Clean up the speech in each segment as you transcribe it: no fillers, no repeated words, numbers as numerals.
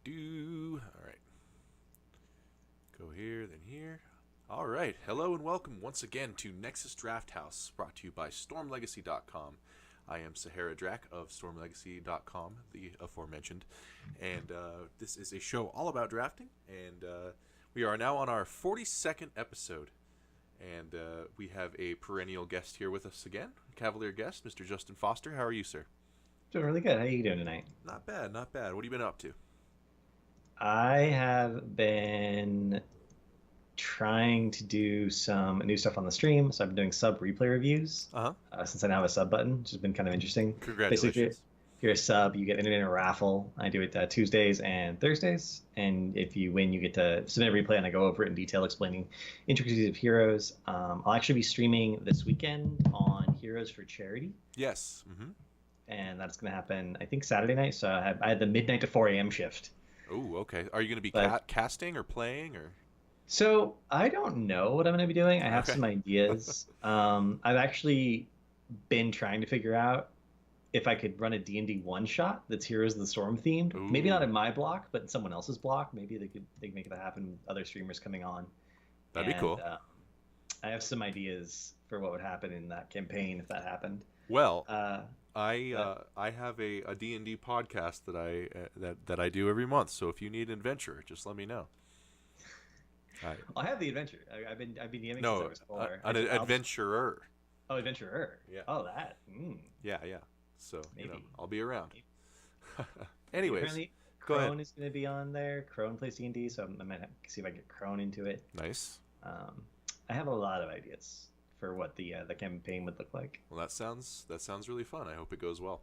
All right. Go here, then here. All right. Hello and welcome once again to Nexus Drafthouse, brought to you by StormLegacy.com. I am Sahara Drac of StormLegacy.com, the aforementioned, and this is a show all about drafting. And we are now on our 42nd episode, and we have a perennial guest here with us again, CavalierGuest, Mr. Justin Foster. How are you, sir? Doing really good. How are you doing tonight? Not bad, not bad. What have you been up to? I have been trying to do some new stuff on the stream. So I've been doing sub replay reviews Uh huh. since I now have a sub button, which has been kind of interesting. Basically, Congratulations. if you're a sub, you get an internet raffle. I do it Tuesdays and Thursdays. And if you win, you get to submit a replay, and I go over it in detail, explaining intricacies of heroes. I'll actually be streaming this weekend on Heroes for Charity. Yes. Mm-hmm. And that's going to happen, I think, Saturday night. So I had the midnight to 4 a.m. shift. Oh, okay. Are you going to be But casting or playing or? So I don't know what I'm going to be doing. I have Okay. some ideas. I've actually been trying to figure out if I could run a D&D one shot that's Heroes of the Storm themed. Maybe not Ooh, in my block, but in someone else's block. Maybe they could make that happen with other streamers coming on. that'd be And cool. I have some ideas for what would happen in that campaign if that happened. Well, Uh, I but I have a D&D podcast that I do every month. So if you need an adventurer, just let me know. I I have the adventure. I've been DMing since I no was 4. an adventurer. Oh, adventurer. Yeah, Oh, that. yeah. So Maybe. I'll be around. Maybe. Anyways, Apparently, go ahead. Crone is going to be on there. Crone plays D&D, so I might see if I can get Crone into it. Nice. Um, I have a lot of ideas for what the campaign would look like. Well, that sounds really fun. I hope it goes well.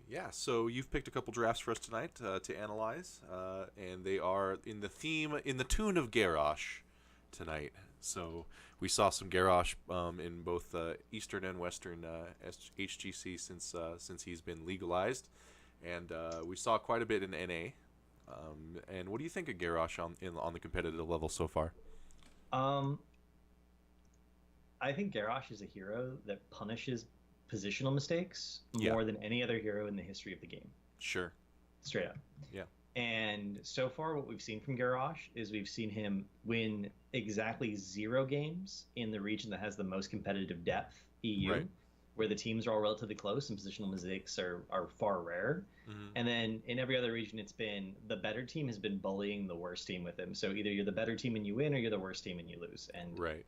Yeah, so you've picked a couple drafts for us tonight to analyze, and they are in the tune of Garrosh tonight. So we saw some Garrosh in both Eastern and Western HGC since he's been legalized, and we saw quite a bit in NA. And what do you think of Garrosh on the competitive level so far? Um, I think Garrosh is a hero that punishes positional mistakes Yeah, more than any other hero in the history of the game. sure. Straight up. Yeah, And so far, what we've seen from Garrosh is we've seen him win exactly 0 games in the region that has the most competitive depth, right. EU, where the teams are all relatively close and positional mistakes are far rare. Hmm. And then in every other region, it's been the better team has been bullying the worst team with him. So either you're the better team and you win, or you're the worst team and you lose. And Right.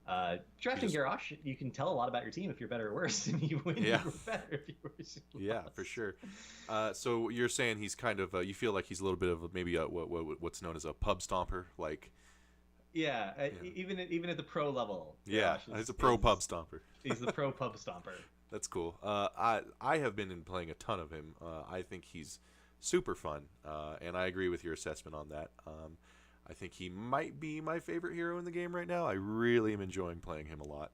You drafting just Garrosh, you can tell a lot about your team if you're better or worse. And you win, yeah. you're better. If you're worse, you Yeah, for lost. sure. So you're saying he's kind of you feel like he's a little bit of maybe what's known as a pub stomper, like Yeah, yeah, even at the pro level, yeah, Garrosh he's a is pro pub is stomper. he's the pro pub stomper. That's cool. I have been in playing a ton of him. I think he's super fun, and I agree with your assessment on that. I think he might be my favorite hero in the game right now. I really am enjoying playing him a lot.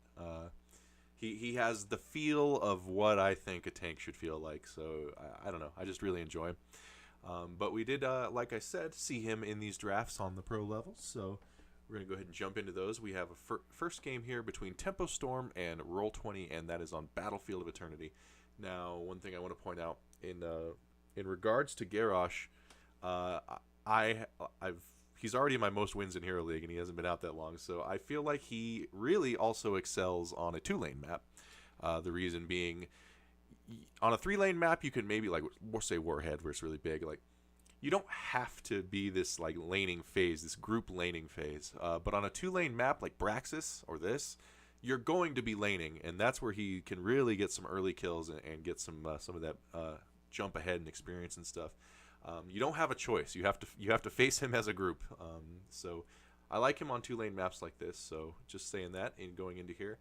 He has the feel of what I think a tank should feel like. So I don't know. I just really enjoy him. But we did, like I said, see him in these drafts on the pro level. So we're going to go ahead and jump into those. We have a first game here between Tempo Storm and Roll20, and that is on Battlefield of Eternity. Now, one thing I want to point out in regards to Garrosh, uh, I've he's already my most wins in Hero League, and he hasn't been out that long. So I feel like he really also excels on a 2-lane map. The reason being, on a 3-lane map, you can maybe like say Warhead, where it's really big. Like you don't have to be this like laning phase, this group laning phase. But on a 2-lane map like Braxis or this, you're going to be laning, and that's where he can really get some early kills and get some of that jump ahead and experience and stuff. You don't have a choice. You have to face him as a group. So I like him on 2-lane maps like this. So just saying that and going into here.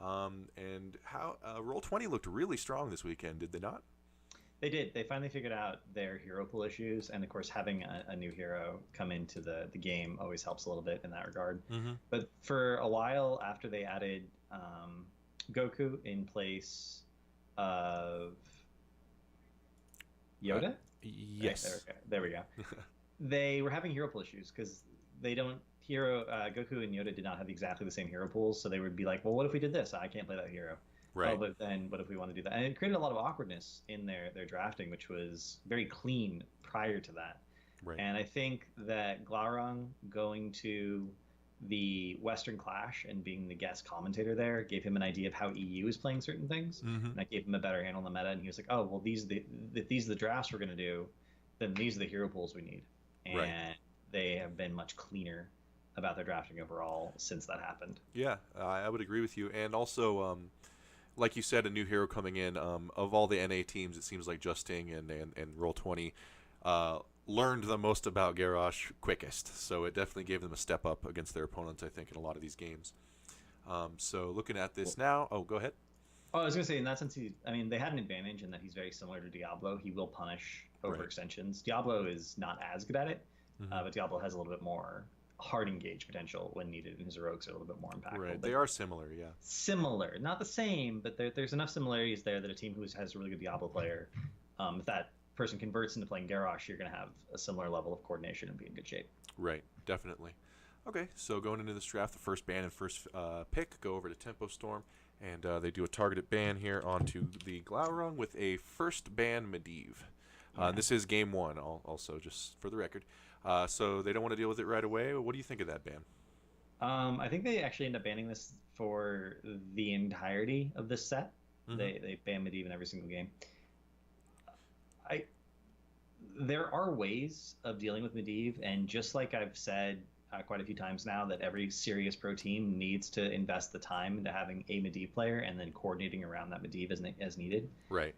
And how Roll20 looked really strong this weekend, did they not? They did. They finally figured out their hero pool issues, and of course, having a new hero come into the game always helps a little bit in that regard. Mm-hmm. But for a while after they added Goku in place of Uh, Yoda, right, yes. there we go. They were having hero pool issues because they don't hero Goku and Yoda did not have exactly the same hero pools, so they would be like, well, what if we did this? I can't play that hero. Oh, Right. but then what if we want to do that? And it created a lot of awkwardness in their drafting, which was very clean prior to that. Right. And I think that Glaurung going to the Western Clash and being the guest commentator there gave him an idea of how EU is playing certain things, Mm-hmm. and that gave him a better handle on the meta. And he was like, "Oh, well, if these are the drafts we're going to do, then these are the hero pools we need." Right. And they have been much cleaner about their drafting overall since that happened. Yeah, I would agree with you. And also, like you said, a new hero coming in. Of all the NA teams, it seems like Justing and Roll20 learned the most about Garrosh quickest. So it definitely gave them a step up against their opponents, I think, in a lot of these games. So looking at this now, oh, go ahead. Oh, I was going to say, in that sense, they had an advantage in that he's very similar to Diablo. He will punish overextensions. Diablo is not as good at it, but Diablo has a little bit more hard engage potential when needed, and his heroics are a little bit more impactful. Right, But they are similar, yeah. similar, not the same, but there's enough similarities there that a team who has a really good Diablo player, if that person converts into playing Garrosh, you're going to have a similar level of coordination and be in good shape. Right, definitely. Okay, so going into this draft, the first ban and first pick go over to Tempo Storm, and they do a targeted ban here onto the Glaurung with a first ban Medivh. This is game one, also, just for the record. So they don't want to deal with it right away. What do you think of that ban? I think they actually end up banning this for the entirety of this set. Mm-hmm. They ban Medivh in every single game. There are ways of dealing with Medivh, and just like I've said quite a few times now, that every serious pro team needs to invest the time into having a Medivh player and then coordinating around that Medivh as needed. Right.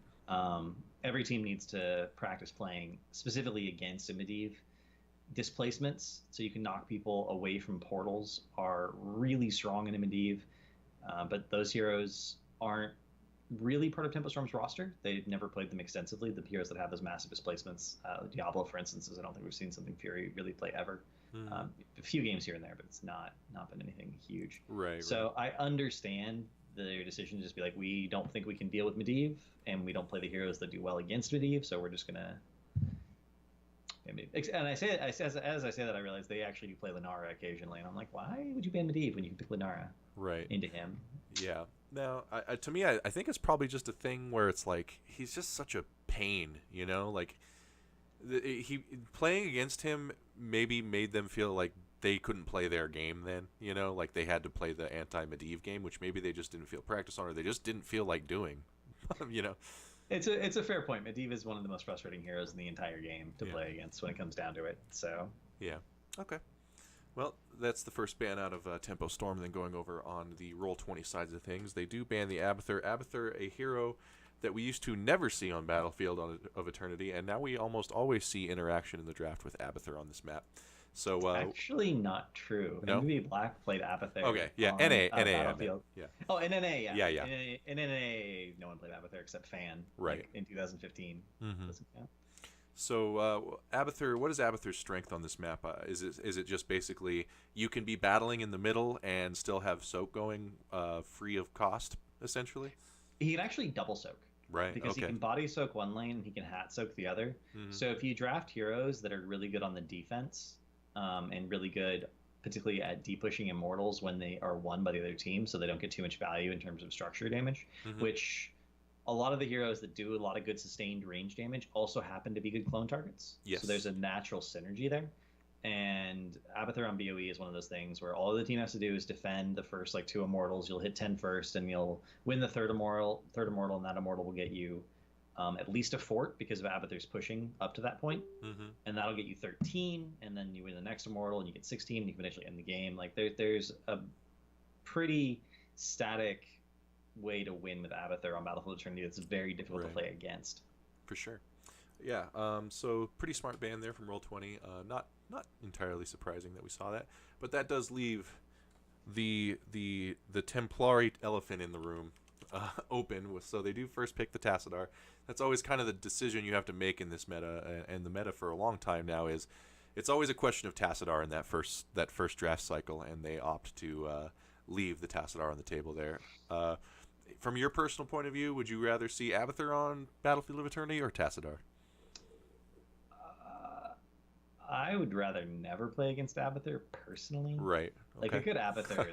Every team needs to practice playing specifically against a Medivh. Displacements, so you can knock people away from portals, are really strong in a Medivh, but those heroes aren't really part of Tempo Storm's roster. They've never played them extensively. The heroes that have those massive displacements, Diablo, for instance, I don't think we've seen something Fury really play ever. A few games here and there, but it's not been anything huge. Right. So I understand their decision to just be like, we don't think we can deal with Medivh, and we don't play the heroes that do well against Medivh, so we're just gonna. And as I say that, I realize they actually do play Lunara occasionally, and I'm like, why would you ban Medivh when you can pick Lunara into him? Yeah. Now, to me, I think it's probably just a thing where it's like he's just such a pain, you know. Like he playing against him maybe made them feel like they couldn't play their game then, you know, like they had to play the anti-Medivh game, which maybe they just didn't feel practice on, or they just didn't feel like doing, you know. It's a fair point. Medivh is one of the most frustrating heroes in the entire game to play against when it comes down to it. So yeah, okay. Well, that's the first ban out of Tempo Storm. Then going over on the Roll20 sides of things, they do ban the Abathur. Abathur, a hero that we used to never see on Battlefield of Eternity, and now we almost always see interaction in the draft with Abathur on this map. So actually, not true. No? MVB Black played Abathur. Okay, yeah, on, NA, Battlefield. Yeah. Oh, in NA, yeah. Yeah. In NA, no one played Abathur except Fan. Right. Like in 2015. Mm-hmm. Doesn't count. So Abathur, what is Abathur's strength on this map? Is it just basically you can be battling in the middle and still have soak going free of cost, essentially? He can actually double soak. Right. Because he can body soak one lane and he can hat soak the other. Mm-hmm. So if you draft heroes that are really good on the defense and really good, particularly at depushing immortals when they are won by the other team, so they don't get too much value in terms of structure damage, which a lot of the heroes that do a lot of good sustained range damage also happen to be good clone targets. Yes. So there's a natural synergy there. And Abathur on BOE is one of those things where all the team has to do is defend the first like 2 immortals. You'll hit 10 first, and you'll win the third immortal, and that immortal will get you at least a fort because of Abathur's pushing up to that point. And that'll get you 13, and then you win the next immortal, and you get 16, and you can eventually end the game. Like there's a pretty static way to win with Abathur on Battlefield Eternity that's very difficult to play against. For sure. Yeah, so pretty smart ban there from Roll20. Not entirely surprising that we saw that, but that does leave the Templari elephant in the room open. So they do first pick the Tassadar. That's always kind of the decision you have to make in this meta, and the meta for a long time now is it's always a question of Tassadar in that first draft cycle, and they opt to leave the Tassadar on the table there. From your personal point of view, would you rather see Abathur on Battlefield of Eternity or Tassadar? I would rather never play against Abathur personally. Right. Okay. Like a good Abathur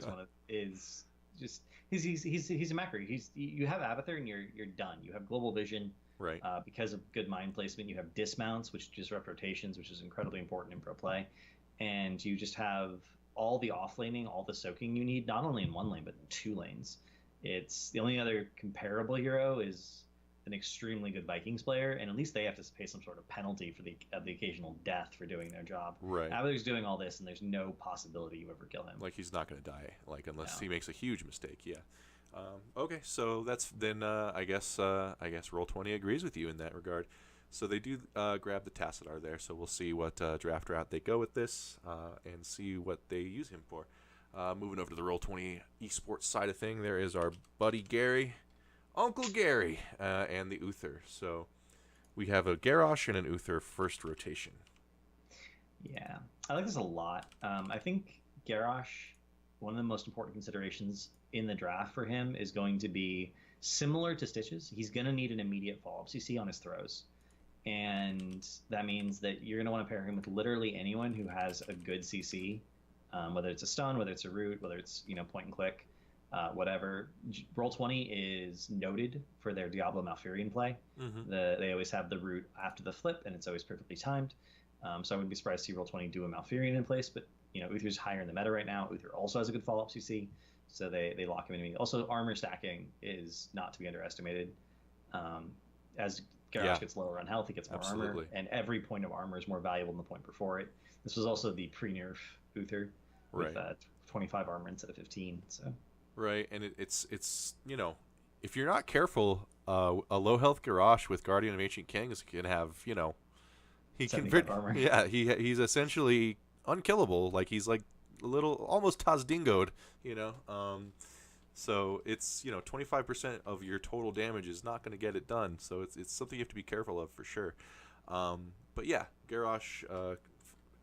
he's a macro. You have Abathur and you're done. You have global vision. Right. Because of good mind placement, you have dismounts, which disrupt rotations, which is incredibly important in pro play. And you just have all the offlaning, all the soaking you need, not only in one lane, but in 2 lanes. It's the only other comparable hero is an extremely good Vikings player, and at least they have to pay some sort of penalty for the occasional death for doing their job. Right. Cavalier's doing all this, and there's no possibility you ever kill him. Like he's not going to die, like unless No. he makes a huge mistake. Yeah. Okay, so that's then. I guess Roll20 agrees with you in that regard. So they do grab the Tassadar there. So we'll see what draft route they go with this and see what they use him for. Moving over to the Roll20 esports side of thing, there is our buddy Gary, Uncle Gary, and the Uther. So we have a Garrosh and an Uther first rotation. Yeah, I like this a lot. I think Garrosh, one of the most important considerations in the draft for him is going to be similar to Stitches. He's going to need an immediate follow-up CC on his throws. And that means that you're going to want to pair him with literally anyone who has a good CC, whether it's a stun, whether it's a root, whether it's point and click, whatever. Roll20 is noted for their Diablo Malfurion play. Mm-hmm. They always have the root after the flip, and it's always perfectly timed. So I wouldn't be surprised to see Roll20 do a Malfurion in place, but Uther's higher in the meta right now. Uther also has a good follow-up CC, so they lock him in. Also, armor stacking is not to be underestimated. As Garrosh gets lower on health, he gets more armor, and every point of armor is more valuable than the point before it. This was also the pre-nerf Uther with 25 armor instead of 15. So right, and it's if you're not careful, a low health Garrosh with Guardian of Ancient Kings can have he can armor. Yeah, he's essentially unkillable. Like he's like a little almost Tazdingoed, So it's 25% of your total damage is not going to get it done. So it's something you have to be careful of for sure. But yeah, Garrosh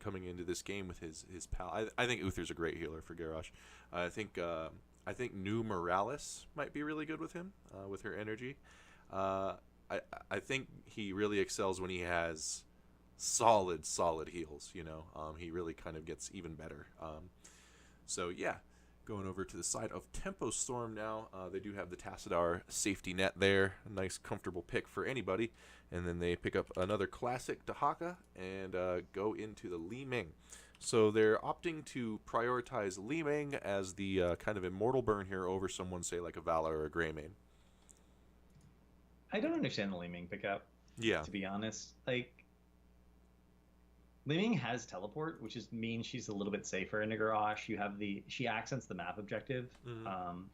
coming into this game with his pal. I think Uther's a great healer for Garrosh. I think New Morales might be really good with him with her energy. I think he really excels when he has solid heals. He really kind of gets even better. So yeah. Going over to the side of Tempo Storm now. They do have the Tassadar safety net there. A nice, comfortable pick for anybody. And then they pick up another classic Dahaka and go into the Li Ming. So they're opting to prioritize Li Ming as the kind of immortal burn here over someone, say, like a Valor or a Greymane. I don't understand the Li Ming pickup. Yeah. To be honest. Li Ming has teleport, which means she's a little bit safer into Garrosh. She accents the map objective. Mm-hmm.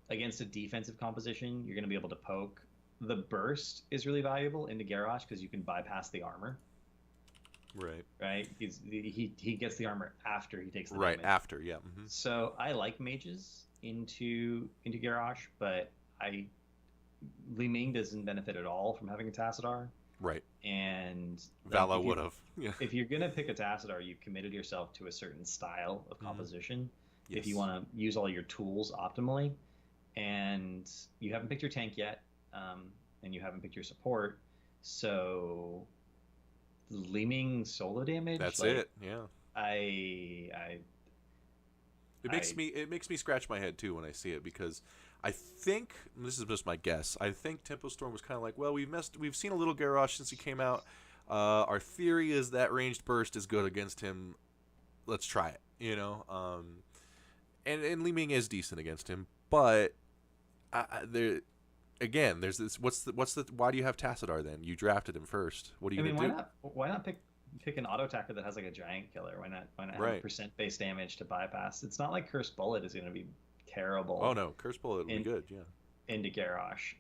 Against a defensive composition, you're going to be able to poke. The burst is really valuable into Garrosh because you can bypass the armor. Right. He gets the armor after he takes the damage. After. Yeah. Mm-hmm. So I like mages into Garrosh, but Li Ming doesn't benefit at all from having a Tassadar. Right. And Vala would have. Yeah. If you're going to pick a Tassadar, you've committed yourself to a certain style of composition. Yes. If you want to use all your tools optimally, and you haven't picked your tank yet, and you haven't picked your support, so Li Ming solo damage. That's it. Yeah. It makes me scratch my head too when I see it, because I think, this is just my guess, I think Tempo Storm was kind of like, well, we've seen a little Garrosh since he came out. Our theory is that ranged burst is good against him. Let's try it, and Li Ming is decent against him, but there's this. Why do you have Tassadar then? You drafted him first. What are you gonna do? Why not pick an auto attacker that has like a giant killer? Why not have percent base damage to bypass? It's not like Cursed Bullet is going to be terrible. Oh no, Cursed Bullet would be good. Yeah. Into Garrosh,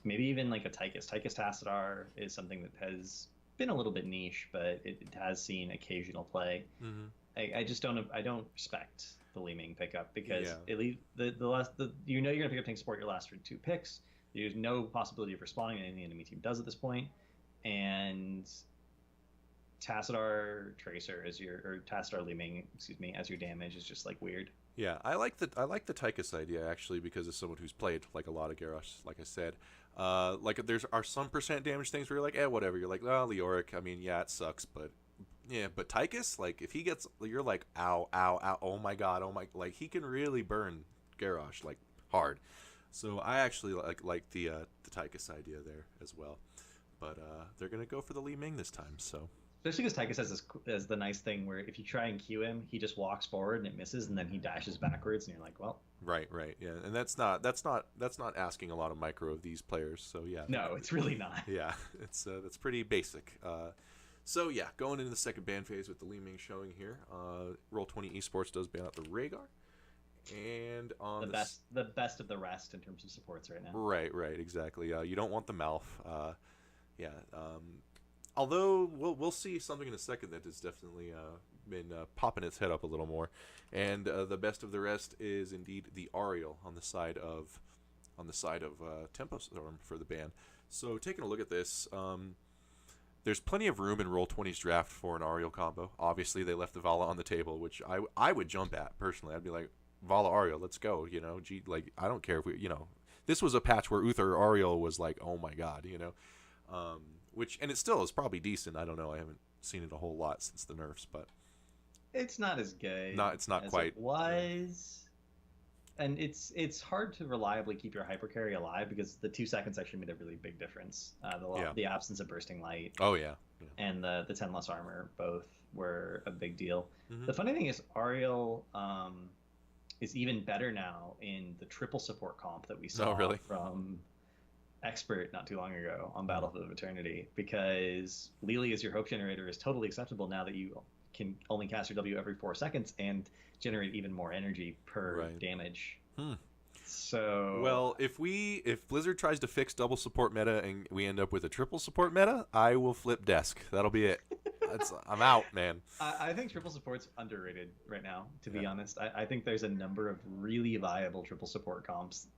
maybe even like a Tychus. Tychus Tassadar is something that has been a little bit niche, but it has seen occasional play. Mm-hmm. I just don't respect the Li Ming pickup because you're gonna pick up tank support your last 2 picks. There's no possibility of responding to anything the enemy team does at this point, and Tassadar Tracer Tassadar Li Ming, as your damage is just like weird. Yeah, I like the Tychus idea actually, because as someone who's played like a lot of Garrosh, like I said, like there are some percent damage things where you're like, whatever. You're like, Leoric. I mean, yeah, it sucks, but Tychus, like if he gets, you're like, ow, ow, ow, oh my god, like he can really burn Garrosh like hard. So I actually like the Tychus idea there as well, but they're gonna go for the Li Ming this time. So Especially because Tychus has the nice thing where if you try and cue him, he just walks forward and it misses, and then he dashes backwards, and you're like, well, right, yeah, and that's not asking a lot of micro of these players. So yeah, no, it's really not. yeah, it's that's pretty basic. So yeah, going into the second ban phase with the Li Ming showing here, Roll20 Esports does ban out the Rhaegar, and on the best of the rest in terms of supports right now. Right, exactly. You don't want the Malf. Yeah. Although we'll see something in a second that has definitely been popping its head up a little more, and the best of the rest is indeed the Ariel on the side of Tempo Storm for the ban. So taking a look at this, there's plenty of room in Roll20's draft for an Ariel combo. Obviously, they left the Vala on the table, which I would jump at personally. I'd be like, Vala Ariel, let's go. You know, like I don't care if we, this was a patch where Uther Ariel was like, oh my god, which, and it still is probably decent. I don't know. I haven't seen it a whole lot since the nerfs, but it's not as good. It's not as quite. It was. And it's hard to reliably keep your hypercarry alive because the 2 seconds actually made a really big difference. The absence of bursting light. Oh yeah. And the 10 less armor both were a big deal. Mm-hmm. The funny thing is Ariel is even better now in the triple support comp that we saw from Expert not too long ago on Battlefield of Eternity, because Lily as your hope generator is totally acceptable now that you can only cast your W every 4 seconds and generate even more energy per damage. So well, if Blizzard tries to fix double support meta and we end up with a triple support meta, I will flip desk. That'll be it. I'm out, man. I think triple support's underrated right now, to be honest. I think there's a number of really viable triple support comps.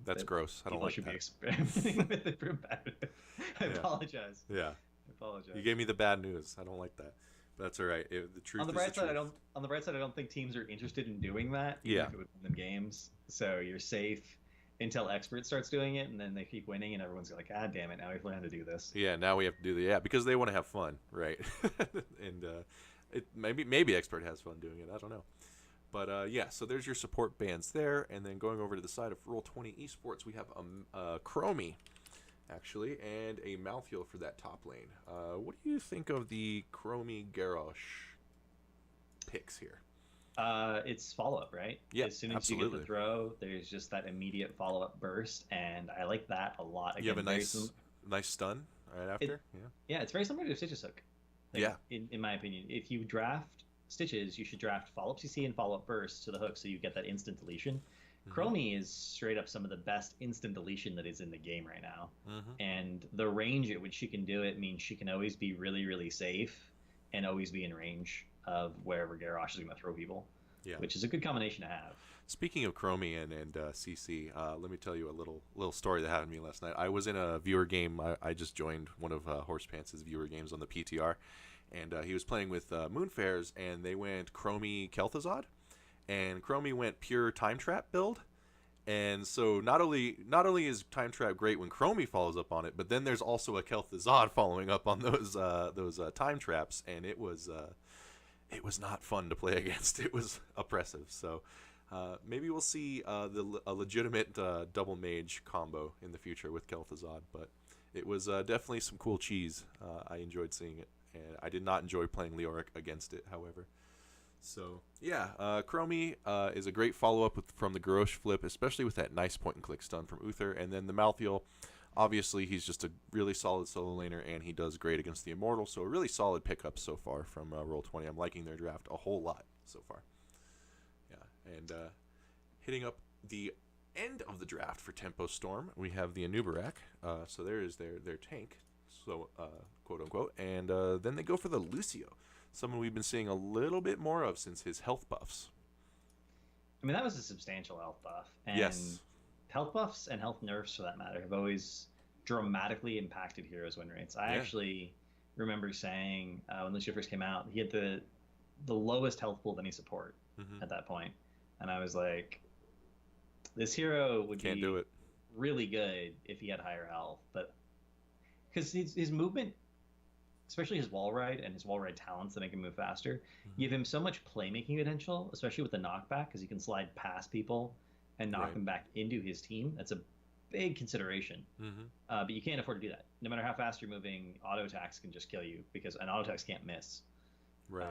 That's gross. I don't like that. People should be experimenting with it for better. I apologize. Yeah. I apologize. You gave me the bad news. I don't like that. But that's all right. The truth on the bright is side, the truth. on the bright side, I don't think teams are interested in doing that. Even if it would win them games. So you're safe until Expert starts doing it, and then they keep winning, and everyone's like, ah, damn it, now we've learned how to do this. Yeah, now we have to do because they want to have fun, right? And maybe Expert has fun doing it. I don't know. But so there's your support bans there, and then going over to the side of Roll20 Esports, we have Chromie, actually, and a Malthael for that top lane. What do you think of the Chromie Garrosh picks here? It's follow-up, right? Yeah, as soon as absolutely. you get the throw, there's just that immediate follow-up burst, and I like that a lot. Again, you have a nice stun right after. It's very similar to Stitch's hook. In my opinion, if you draft Stitches, you should draft follow-up CC and follow-up burst to the hook, so you get that instant deletion. Chromie is straight up some of the best instant deletion that is in the game right now, and the range at which she can do it means she can always be really, really safe and always be in range of wherever Garrosh is going to throw people, which is a good combination to have. Speaking of Chromie and CC, let me tell you a little story that happened to me last night. I was in a viewer game. I just joined one of Horsepants' viewer games on the PTR, and he was playing with Moonfares, and they went Chromie Kel'Thuzad, and Chromie went pure Time Trap build. And so not only is Time Trap great when Chromie follows up on it, but then there's also a Kel'Thuzad following up on those Time Traps, and it was not fun to play against. It was oppressive. So maybe we'll see a legitimate double mage combo in the future with Kel'Thuzad, but it was definitely some cool cheese. I enjoyed seeing it, and I did not enjoy playing Leoric against it, however. So Chromie is a great follow-up from the Garrosh flip, especially with that nice point-and-click stun from Uther. And then the Malthael, obviously he's just a really solid solo laner, and he does great against the Immortal. So a really solid pickup so far from Roll20. I'm liking their draft a whole lot so far. Yeah, and hitting up the end of the draft for Tempo Storm, we have the Anubarak. So there is their tank, so quote-unquote. And then they go for the Lucio, someone we've been seeing a little bit more of since his health buffs. I mean, that was a substantial health buff. And yes. Health buffs and health nerfs, for that matter, have always dramatically impacted heroes' win rates. I actually remember saying when Lucio first came out, he had the lowest health pool of any support at that point. And I was like, this hero would Can't be do it. really good if he had higher health. But because his movement, especially his wall ride and his wall ride talents that make him move faster, give him so much playmaking potential, especially with the knockback, because he can slide past people and knock Right. them back into his team, that's a big consideration. Mm-hmm. But you can't afford to do that. No matter how fast you're moving, auto attacks can just kill you because an auto attacks can't miss. Right.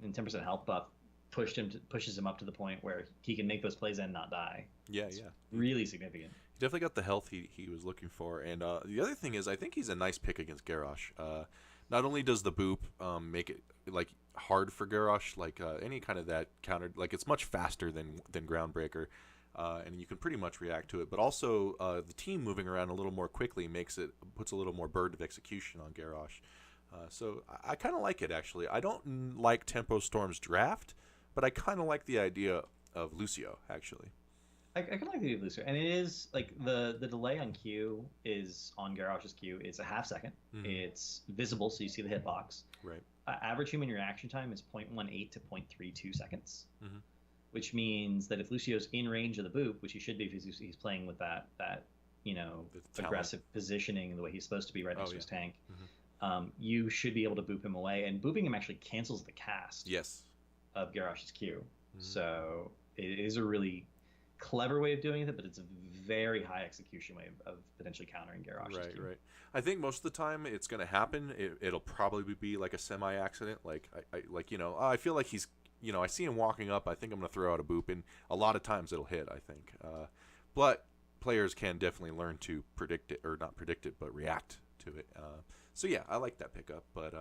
And 10% health buff pushes him up to the point where he can make those plays and not die. Yeah, It's yeah. really significant. He definitely got the health he was looking for. And the other thing is, I think he's a nice pick against Garrosh. Not only does the boop make it like hard for Garrosh, like any kind of that counter, like it's much faster than Groundbreaker, and you can pretty much react to it. But also the team moving around a little more quickly puts a little more burden of execution on Garrosh. So I kind of like it actually. I don't like Tempo Storm's draft, but I kind of like the idea of Lucio actually. I kind of like the Lucio, and it is like the delay on Q is on Garrosh's Q is a half second. Mm-hmm. It's visible, so you see the hitbox. Right. Average human reaction time is 0.18 to 0.32 seconds, Mm-hmm. which means that if Lucio's in range of the boop, which he should be if he's playing with that aggressive positioning the way he's supposed to be right next to his tank, you should be able to boop him away, and booping him actually cancels the cast of Garrosh's Q. Mm-hmm. So it is a really clever way of doing it, but it's a very high execution way of potentially countering Garrosh's Q. Right. I think most of the time it's going to happen. It'll probably be like a semi-accident. Like I feel like he's, I see him walking up. I think I'm going to throw out a boop, and a lot of times it'll hit. I think, but players can definitely learn to predict it, or not predict it, but react to it. So yeah, I like that pickup. But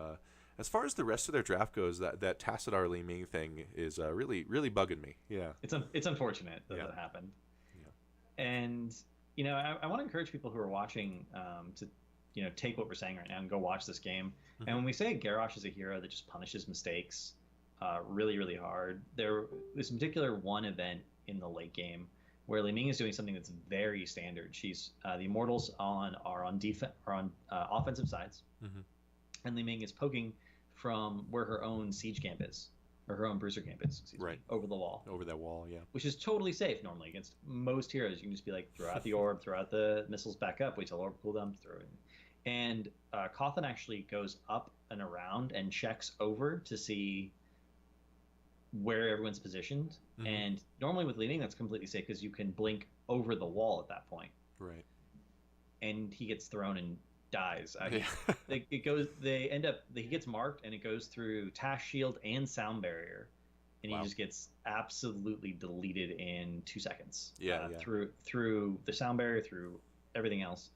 as far as the rest of their draft goes, that Tassadar Li Ming thing is really bugging me. Yeah, it's unfortunate that that happened. Yeah, and I want to encourage people who are watching to take what we're saying right now and go watch this game. Mm-hmm. And when we say Garrosh is a hero that just punishes mistakes really hard, there was in particular one event in the late game where Li Ming is doing something that's very standard. She's the Immortals are on offensive sides, mm-hmm. and Li Ming is poking from where her own siege camp is, or her own bruiser camp is, over the wall. Over that wall, yeah. Which is totally safe normally against most heroes. You can just be like, throw out the orb, throw out the missiles back up, wait till orb cooldown, throw it in. And Cawthon actually goes up and around and checks over to see where everyone's positioned. Mm-hmm. And normally with Li Ming, that's completely safe because you can blink over the wall at that point. Right. And he gets thrown and dies. He gets marked and it goes through Tash Shield and Sound Barrier, and he just gets absolutely deleted in 2 seconds. Through the Sound Barrier, through everything else,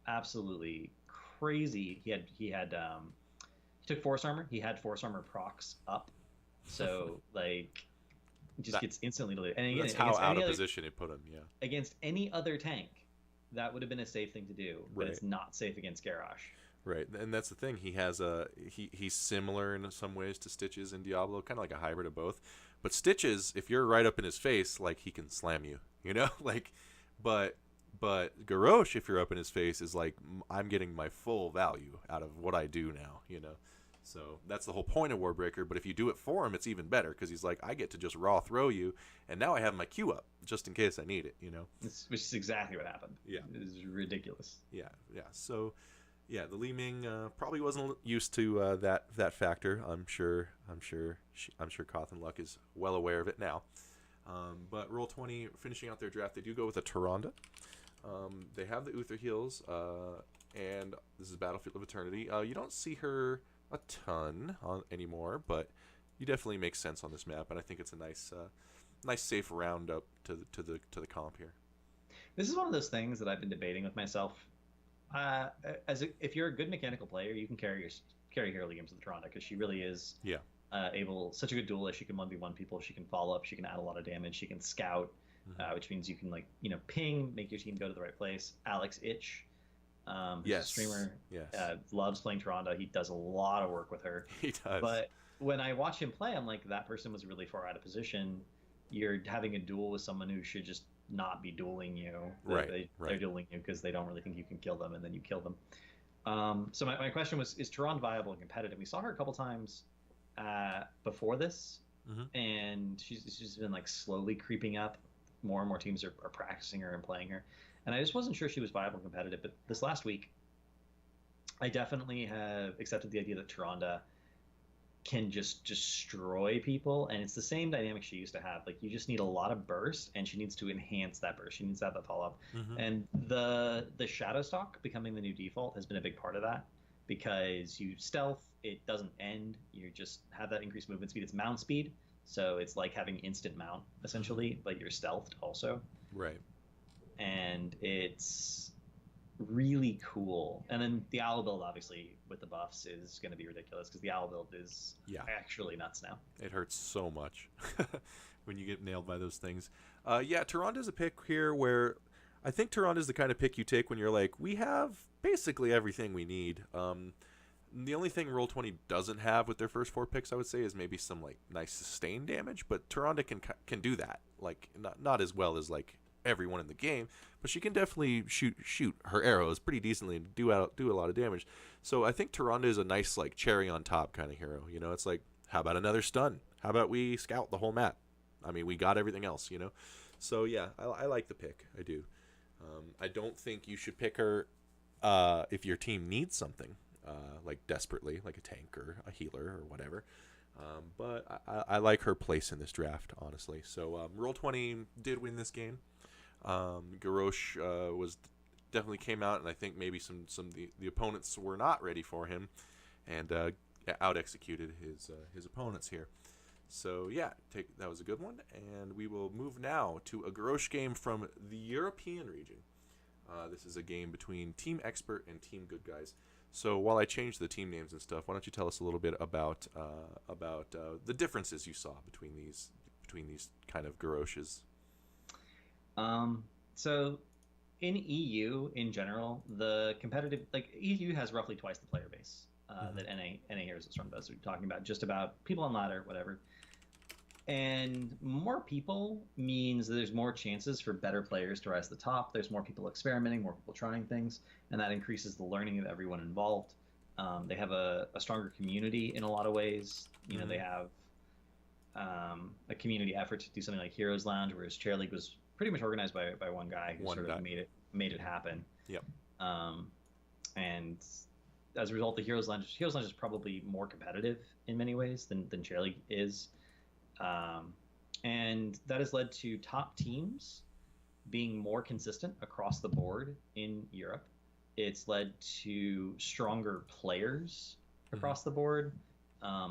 absolutely crazy. He took Force Armor. He had Force Armor procs up, so gets instantly deleted. And again, that's how out of position it put him. Yeah, against any other tank, that would have been a safe thing to do, but it's not safe against Garrosh. Right, and that's the thing. He has he's similar in some ways to Stitches in Diablo, kind of like a hybrid of both. But Stitches, if you're right up in his face, like he can slam you, but Garrosh, if you're up in his face, is like, I'm getting my full value out of what I do now, So that's the whole point of Warbreaker. But if you do it for him, it's even better because he's like, I get to just raw throw you, and now I have my Q up just in case I need it, Which is exactly what happened. Yeah, it is ridiculous. Yeah. So, yeah, the Li Ming probably wasn't used to that factor. I'm sure Cawthon Luck is well aware of it now. But Roll20 finishing out their draft, they do go with a Tyrande. They have the Uther Heals, and this is Battlefield of Eternity. You don't see her a ton anymore, but you definitely make sense on this map, and I think it's a nice safe roundup to the comp here. This is one of those things that I've been debating with myself. If you're a good mechanical player, you can carry Hero games with the Tyrande because she really is such a good duelist. She can 1v1 people. She can follow up. She can add a lot of damage. She can scout, which means you can ping, make your team go to the right place. Alex Itch. Who's a streamer, loves playing Tyrande. He does a lot of work with her. He does. But when I watch him play, I'm like, that person was really far out of position. You're having a duel with someone who should just not be dueling you. They're dueling you because they don't really think you can kill them, and then you kill them. So my question was, is Tyrande viable and competitive? We saw her a couple times before this, and she's been slowly creeping up. More and more teams are practicing her and playing her. And I just wasn't sure she was viable and competitive. But this last week, I definitely have accepted the idea that Tyrande can just destroy people, and it's the same dynamic she used to have. Like you just need a lot of burst, and she needs to enhance that burst. She needs to have that follow up, Mm-hmm. and the shadow stock becoming the new default has been a big part of that because you stealth, it doesn't end. You just have that increased movement speed. It's mount speed, so it's like having instant mount essentially, but you're stealthed also, Right. and it's really cool. And then the owl build, obviously, with the buffs, is going to be ridiculous because the owl build is Yeah. actually nuts now. It hurts so much when you get nailed by those things. Yeah, Tyrande is a pick here where I think Tyrande is the kind of pick you take when you're like, we have basically everything we need. The only thing Roll20 doesn't have with their first 4 picks, I would say, is maybe some like nice sustained damage. But Tyrande can do that, like not as well as like everyone in the game, but she can definitely shoot her arrows pretty decently and do a lot of damage. So I think Tyrande is a nice like cherry on top kind of hero. You know, it's like, how about another stun? How about we scout the whole map? I mean, we got everything else, you know. So yeah, I like the pick. I do. I don't think you should pick her if your team needs something like desperately, like a tank or a healer or whatever. But I like her place in this draft, honestly. So Roll20 did win this game. Garrosh was definitely came out, and I think maybe some the opponents were not ready for him, and out executed his opponents here. So yeah, that was a good one, and we will move now to a Garrosh game from the European region. This is a game between Team Expert and Team Good Guys. So while I change the team names and stuff, why don't you tell us a little bit about the differences you saw between these kind of Garroshes? So in EU in general, the competitive, like EU has roughly twice the player base that NA Heroes of Storm does. We're talking about just about people on ladder, whatever. And more people means that there's more chances for better players to rise to the top. There's more people experimenting, more people trying things, and that increases the learning of everyone involved. They have a stronger community in a lot of ways. You know, they have a community effort to do something like Heroes Lounge, whereas Chair League was pretty much organized by one guy who sort of made it happen. Yep. And as a result, the Heroes Lounge is probably more competitive in many ways than Chair League is. And that has led to top teams being more consistent across the board in Europe. It's led to stronger players across the board.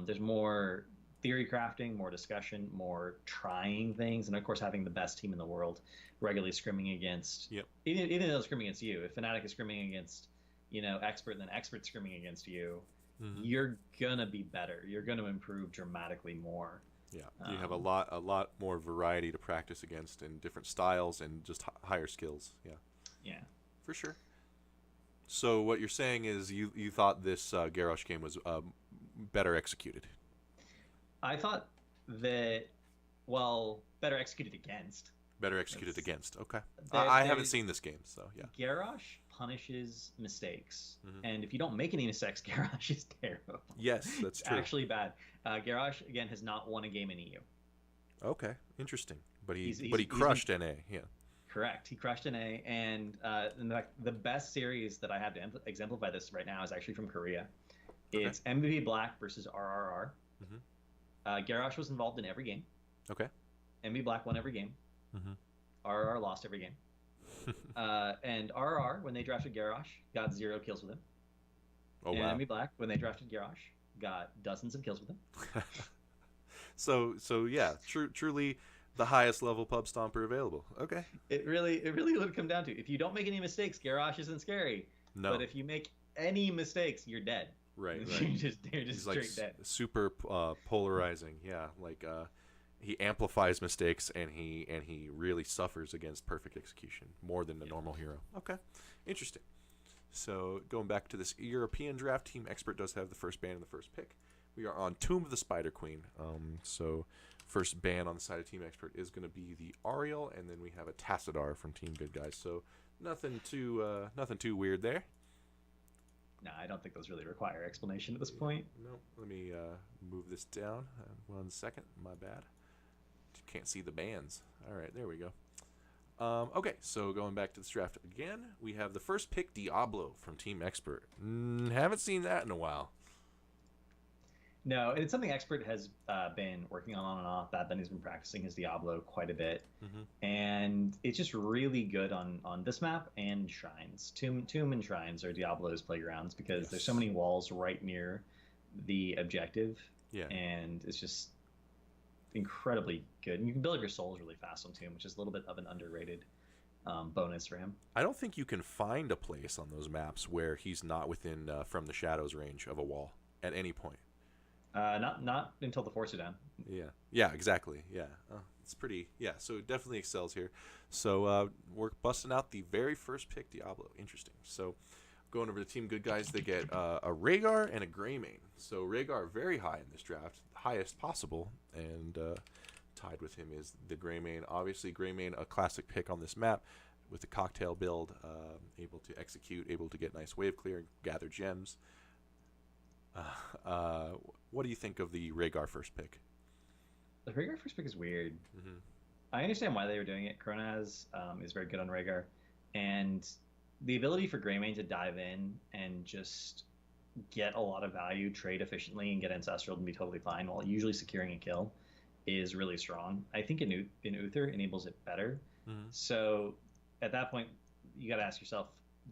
There's more theory crafting, more discussion, more trying things, and of course having the best team in the world regularly scrimming against. Yep. Even though scrimming against you, if Fnatic is scrimming against, Expert, and then Expert scrimming against you, you're gonna be better. You're gonna improve dramatically more. Yeah, you have a lot more variety to practice against and different styles and just higher skills. Yeah, for sure. So what you're saying is you thought this Garrosh game was better executed. I thought that, well, better executed against. Better executed against. Okay. I haven't seen this game, so yeah. Garrosh punishes mistakes, and if you don't make any mistakes, Garrosh is terrible. Yes, that's true. Actually bad. Garrosh again has not won a game in EU. Okay, interesting. But he crushed NA. Yeah. Correct. He crushed NA, and in fact, the best series that I have to exemplify this right now is actually from Korea. It's MVP Black versus RRR. Garrosh was involved in every game. Okay. MVP Black won every game. RRR lost every game. And RRR, when they drafted Garrosh, got 0 kills with him. Oh, and wow. MVP Black, when they drafted Garrosh, got dozens of kills with him. So yeah, truly the highest level pub stomper available. Okay. It really would come down to, if you don't make any mistakes, Garrosh isn't scary. No. But if you make any mistakes, you're dead. Right. you're just straight like dead. Super polarizing. Yeah, like he amplifies mistakes and he really suffers against perfect execution more than the normal hero. Okay, interesting. So going back to this European draft, Team Expert does have the first ban and the first pick. We are on Tomb of the Spider Queen. So first ban on the side of Team Expert is going to be the Ariel, and then we have a Tassadar from Team Good Guys. So nothing too weird there. No, I don't think those really require explanation at this point. No, let me move this down. 1 second, my bad. Can't see the bands. All right, there we go. Okay, so going back to this draft again, we have the first pick, Diablo from Team Expert. Haven't seen that in a while. No, and it's something Expert has been working on and off. Bad Bunny's been practicing his Diablo quite a bit, Mm-hmm. and it's just really good on this map and shrines. Tomb and shrines are Diablo's playgrounds because there's so Yes. many walls right near the objective, Yeah. and it's just incredibly good. And you can build up your souls really fast on Tomb, which is a little bit of an underrated bonus for him. I don't think you can find a place on those maps where he's not within from the shadows range of a wall at any point. Not until the Force are down. Yeah. Yeah. Exactly. Yeah. It's pretty. Yeah. So it definitely excels here. So we're busting out the very first pick, Diablo. Interesting. So going over to Team Good Guys, they get a Rhaegar and a Greymane. So Rhaegar very high in this draft, highest possible, and tied with him is the Greymane. Obviously, Greymane, a classic pick on this map with the cocktail build, able to execute, able to get nice wave clear, gather gems. What do you think of the Rhaegar first pick? The Rhaegar first pick is weird. Mm-hmm. I understand why they were doing it. Kronaz is very good on Rhaegar, and the ability for Greymane to dive in and just get a lot of value, trade efficiently, and get Ancestral and be totally fine while usually securing a kill is really strong. I think in Uther enables it better. Mm-hmm. So at that point, you got to ask yourself,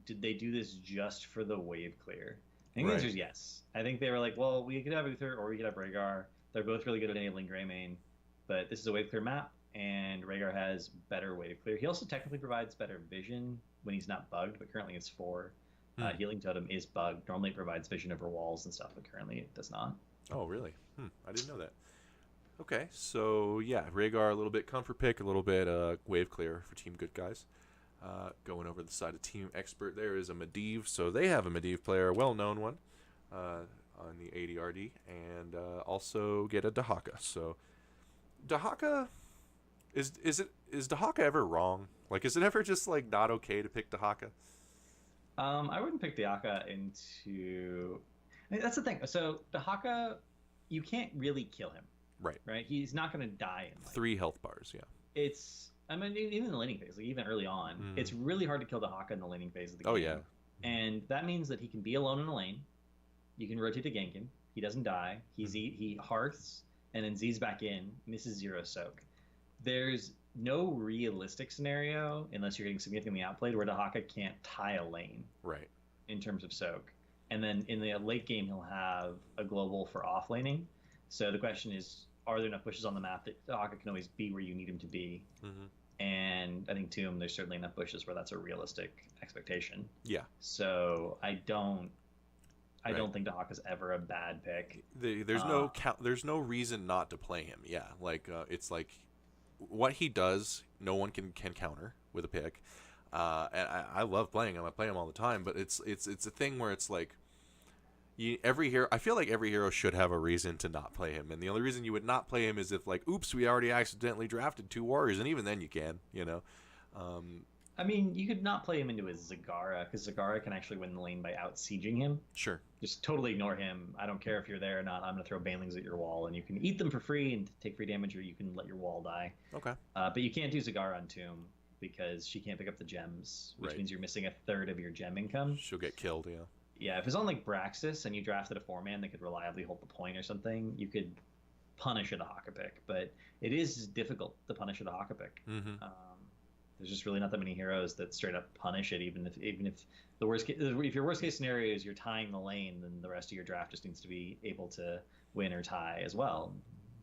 did they do this just for the wave clear? I think the answer is yes. I think they were like, well, we could have Uther or we could have Rhaegar. They're both really good at enabling Greymane, but this is a wave clear map, and Rhaegar has better wave clear. He also technically provides better vision when he's not bugged, but currently it's 4. Healing Totem is bugged. Normally it provides vision over walls and stuff, but currently it does not. Oh, really? I didn't know that. Okay, so yeah, Rhaegar a little bit comfort pick, a little bit wave clear for Team Good Guys. Going over the side of Team Expert, there is a Medivh. So they have a Medivh player, a well-known one, on the ADRD, and also get a Dahaka. So Dahaka is Dahaka ever wrong? Like, is it ever just like not okay to pick Dahaka? I wouldn't pick Dahaka into. I mean, that's the thing. So Dahaka, you can't really kill him, Right. right? He's not going to die in like 3 health bars. Yeah. it's. I mean, even in the laning phase, like even early on, it's really hard to kill Dahaka in the laning phase of the game. Oh yeah. And that means that he can be alone in a lane. You can rotate to gank him. He doesn't die. He hearths and then Z's back in, misses 0 soak. There's no realistic scenario, unless you're getting significantly outplayed, where Dahaka can't tie a lane Right. in terms of soak. And then in the late game, he'll have a global for off laning. So the question is, are there enough bushes on the map that Dahaka can always be where you need him to be? And I think Tomb, there's certainly enough bushes where that's a realistic expectation. Yeah. So I don't think Dahaka's ever a bad pick. There's no reason not to play him. Yeah, like it's like what he does, no one can counter with a pick. And I love playing him. I play him all the time. But it's a thing where it's like every hero. I feel like every hero should have a reason to not play him. And the only reason you would not play him is if like, oops, we already accidentally drafted 2 warriors, and even then you can, I mean, you could not play him into his Zagara, because Zagara can actually win the lane by out-sieging him. Sure. Just totally ignore him. I don't care if you're there or not. I'm going to throw banelings at your wall, and you can eat them for free and take free damage, or you can let your wall die. Okay. But you can't do Zagara on Tomb, because she can't pick up the gems, which means you're missing a third of your gem income. She'll get killed, yeah. Yeah, if it's on like Braxis and you drafted a 4-man that could reliably hold the point or something, you could punish a Dahaka pick. But it is difficult to punish a Dahaka pick. There's just really not that many heroes that straight up punish it. Even if the worst case, if your worst case scenario is you're tying the lane, then the rest of your draft just needs to be able to win or tie as well.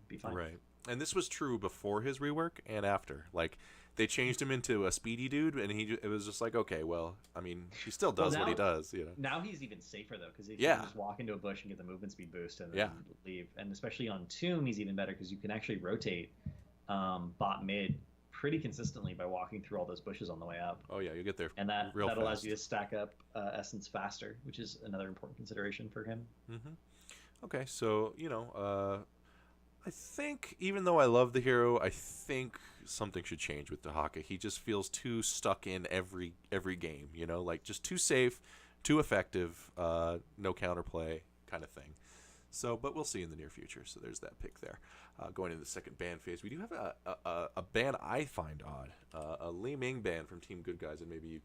Be fine. Right. And this was true before his rework and after. Like, they changed him into a speedy dude, and it was just like, okay, well, I mean, he still does what he does, Now he's even safer, though, because he can just walk into a bush and get the movement speed boost and then leave. And especially on Tomb, he's even better because you can actually rotate bot mid pretty consistently by walking through all those bushes on the way up. Oh, yeah, you get there and that real fast. Allows you to stack up Essence faster, which is another important consideration for him. Okay, so, I think, even though I love the hero, I think something should change with Dahaka. He just feels too stuck in every game, like just too safe, too effective, no counterplay kind of thing. So, but we'll see in the near future. So there's that pick there. Going into the second ban phase, we do have a ban I find odd, a Li Ming ban from Team Good Guys, and maybe you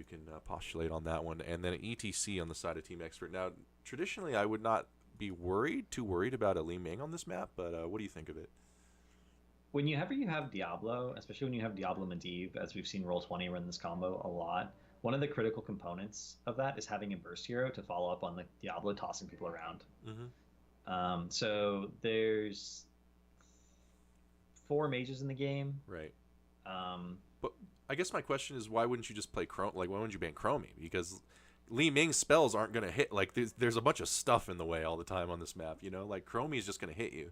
can postulate on that one, and then an ETC on the side of Team Expert. Now, traditionally, I would not be too worried about a Li Ming on this map. But what do you think of it? Whenever you have Diablo, especially when you have Diablo Medivh, as we've seen Roll20 run this combo a lot, one of the critical components of that is having a burst hero to follow up on the Diablo tossing people around. So there's 4 mages in the game. Right. Um, But I guess my question is, why wouldn't you just play Chrome? Like, why wouldn't you ban Chromie? Because Li Ming's spells aren't going to hit. Like, there's a bunch of stuff in the way all the time on this map, you know? Like, Chromie is just going to hit you.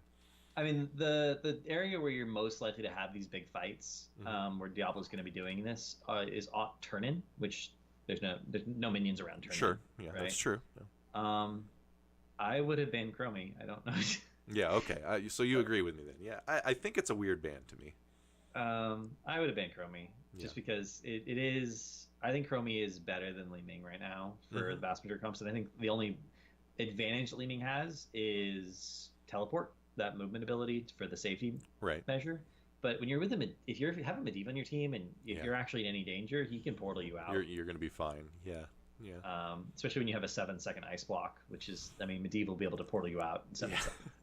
I mean, the area where you're most likely to have these big fights, where Diablo's going to be doing this, is Turn-In, which there's no minions around Turn-In. Sure, yeah, right? that's true. Yeah. I would have banned Chromie. I don't know. Yeah, okay. So you agree with me then? Yeah, I think it's a weird ban to me. I would have banned Chromie just because it is. I think Chromie is better than Li Ming right now for the vast majority of comps, and I think the only advantage that Li Ming has is teleport, that movement ability for the safety measure. But when you're with him, if you have a Medivh on your team and if you're actually in any danger, he can portal you out. You're going to be fine. Yeah. Yeah. Especially when you have a 7-second ice block, which is, I mean, Medivh will be able to portal you out in 7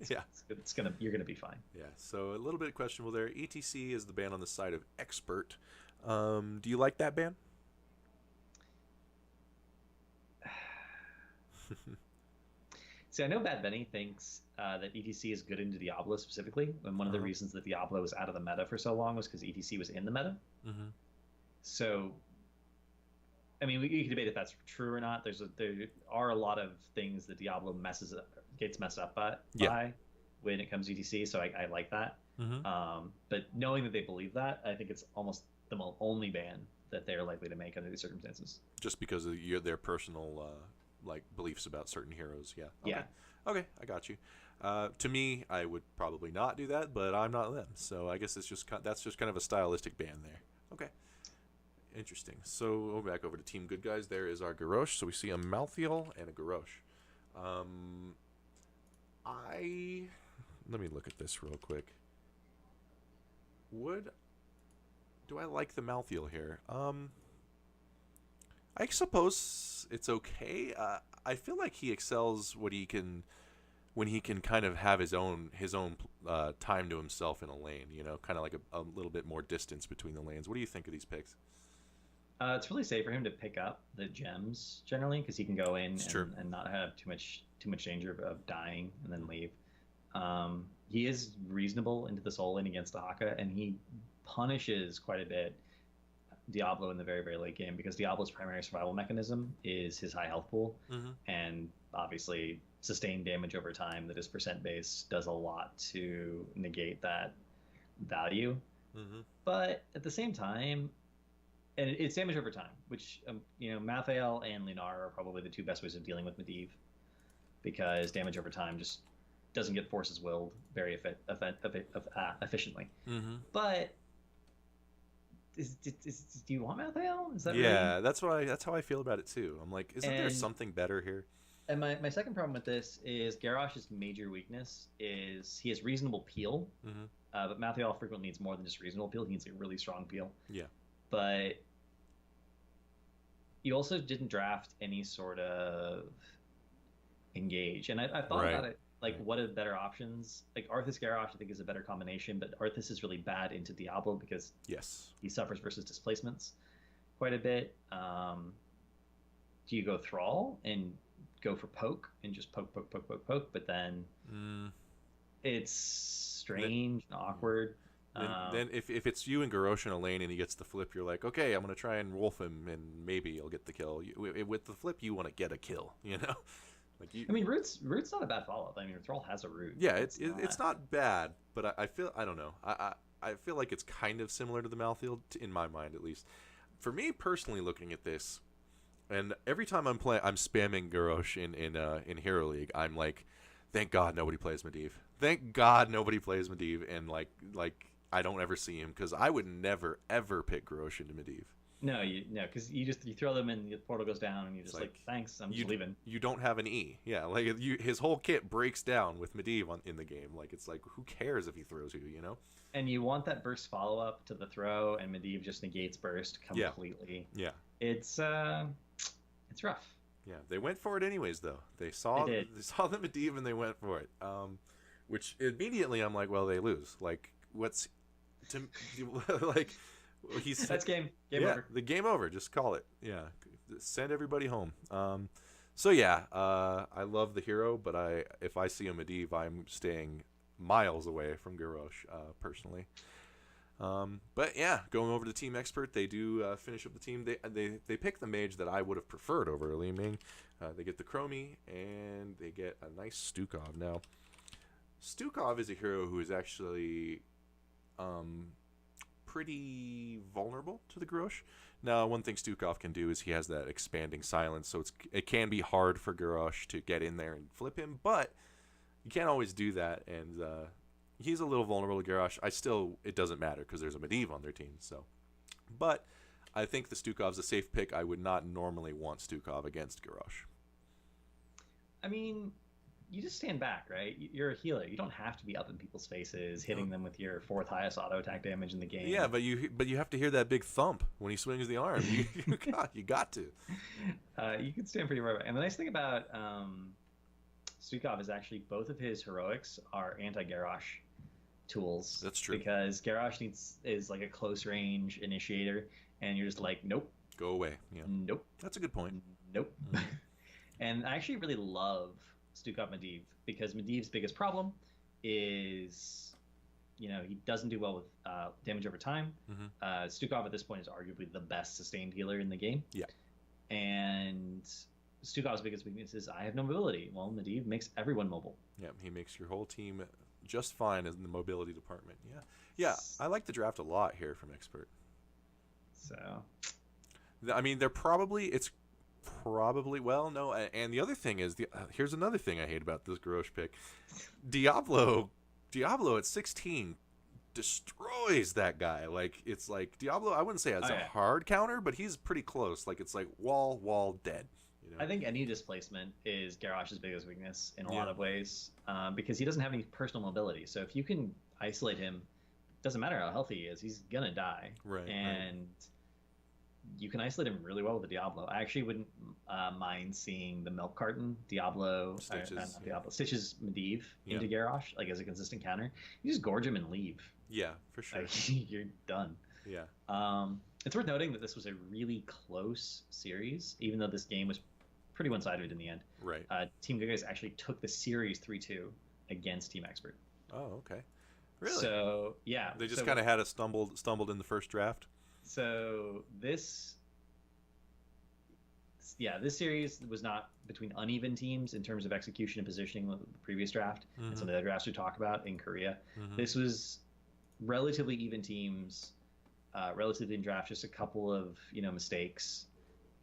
seconds. You're gonna be fine. Yeah. So a little bit questionable there. ETC is the ban on the side of Expert. Do you like that ban? See, I know Bad Bunny thinks that ETC is good into Diablo specifically, and one of the reasons that Diablo was out of the meta for so long was because ETC was in the meta. So, I mean, we can debate if that's true or not. There are a lot of things that Diablo gets messed up by when it comes to ETC, so I like that. But knowing that they believe that, I think it's almost the only ban that they're likely to make under these circumstances. Just because of their personal like beliefs about certain heroes. Yeah. Okay. Yeah. Okay, I got you. To me, I would probably not do that, but I'm not them, so I guess that's just kind of a stylistic ban there. Okay. Interesting. So we'll go back over to Team Good Guys. There is our Garrosh. So we see a Malthael and a Garrosh. Let me look at this real quick. Do I like the Malthael here? I suppose it's okay. I feel like he excels when he can kind of have his own time to himself in a lane. You know, kind of like a little bit more distance between the lanes. What do you think of these picks? It's really safe for him to pick up the gems generally because he can go in and not have too much danger of dying and then leave. He is reasonable into the soul lane against the Haka, and he punishes quite a bit Diablo in the very, very late game because Diablo's primary survival mechanism is his high health pool, and obviously sustained damage over time that is percent based does a lot to negate that value. But at the same time, and it's damage over time, which Malthael and Linar are probably the 2 best ways of dealing with Medivh, because damage over time just doesn't get forces willed very efficiently. But do you want Malthael? Is that really... that's how I feel about it too. I'm like, isn't there something better here? And my second problem with this is Garrosh's major weakness is he has reasonable peel, but Malthael frequently needs more than just reasonable peel. He needs a really strong peel. Yeah. But you also didn't draft any sort of engage, and I thought about it. Like, what are better options? Like, Arthas Garrosh, I think, is a better combination, but Arthas is really bad into Diablo because he suffers versus displacements quite a bit. Do you go Thrall and go for poke and just poke, but then it's strange and awkward. Then if it's you and Garrosh in a lane and he gets the flip, you're like, okay, I'm going to try and wolf him and maybe I'll get the kill. With the flip, you want to get a kill, you know? I mean, Root's not a bad follow-up. I mean, Thrall has a root. Yeah, it's not bad, but I don't know. I feel like it's kind of similar to the Malthael, in my mind at least. For me personally, looking at this, and every time I'm spamming Garrosh in Hero League, I'm like, thank God nobody plays Medivh. Thank God nobody plays Medivh, and like I don't ever see him, because I would never ever pick Garrosh into Medivh. No, because you throw them and the portal goes down and you're just like thanks, I'm just leaving. You don't have an E. Yeah, like his whole kit breaks down with Medivh in the game. Like, it's like, who cares if he throws you, you know? And you want that burst follow up to the throw, and Medivh just negates burst completely. Yeah. It's rough. Yeah, they went for it anyways, though. They They saw did. they saw the Medivh and they went for it. Which immediately I'm like, well, they lose. Like, what's to like? He's That's game yeah, over. the game over. Just call it. Yeah, send everybody home. So yeah, I love the hero, but if I see a Medivh, I'm staying miles away from Garrosh, personally. But yeah, going over to Team Expert, they do finish up the team. They pick the mage that I would have preferred over Li Ming. They get the Chromie, and they get a nice Stukov. Now, Stukov is a hero who is actually pretty vulnerable to the Garrosh. Now, one thing Stukov can do is he has that expanding silence, so it can be hard for Garrosh to get in there and flip him, but you can't always do that, and he's a little vulnerable to Garrosh. It doesn't matter because there's a Medivh on their team. So, but I think the Stukov's a safe pick. I would not normally want Stukov against Garrosh. I mean, you just stand back, right? You're a healer. You don't have to be up in people's faces, hitting them with your fourth highest auto attack damage in the game. Yeah, but you have to hear that big thump when he swings the arm. You got to. You can stand pretty far back. And the nice thing about Stukov is actually both of his heroics are anti-Garrosh tools. That's true. Because Garrosh is like a close range initiator, and you're just like, nope. Go away. Yeah. Nope. That's a good point. Nope. And I actually really love Stukov Medivh because Medivh's biggest problem is, he doesn't do well with damage over time. Mm-hmm. Stukov at this point is arguably the best sustained healer in the game. Yeah. And Stukov's biggest weakness is I have no mobility. Well, Medivh makes everyone mobile. Yeah, he makes your whole team just fine in the mobility department. Yeah. Yeah, I like the draft a lot here from Expert. So, I mean, it's probably, well, no, and the other thing is, here's another thing I hate about this Garrosh pick. Diablo at 16 destroys that guy. Like, it's like, Diablo, I wouldn't say has a hard counter, but he's pretty close. Like, it's like wall, dead. I think any displacement is Garrosh's biggest weakness in a lot of ways, because he doesn't have any personal mobility. So if you can isolate him, doesn't matter how healthy he is, he's gonna die. Right. And you can isolate him really well with the Diablo. I actually wouldn't mind seeing the milk carton Diablo, Stitches Medivh into Garrosh, like as a consistent counter. You just gorge him and leave. Yeah, for sure. Like, you're done. Yeah. It's worth noting that this was a really close series, even though this game was pretty one-sided in the end. Right. Team Good Guys actually took the series 3-2 against Team Expert. Oh, okay. Really? So, yeah. They just kind of had a stumbled in the first draft. So this series was not between uneven teams in terms of execution and positioning with the previous draft and some of the other drafts we talked about in Korea. This was relatively even teams, relatively in draft, just a couple of mistakes,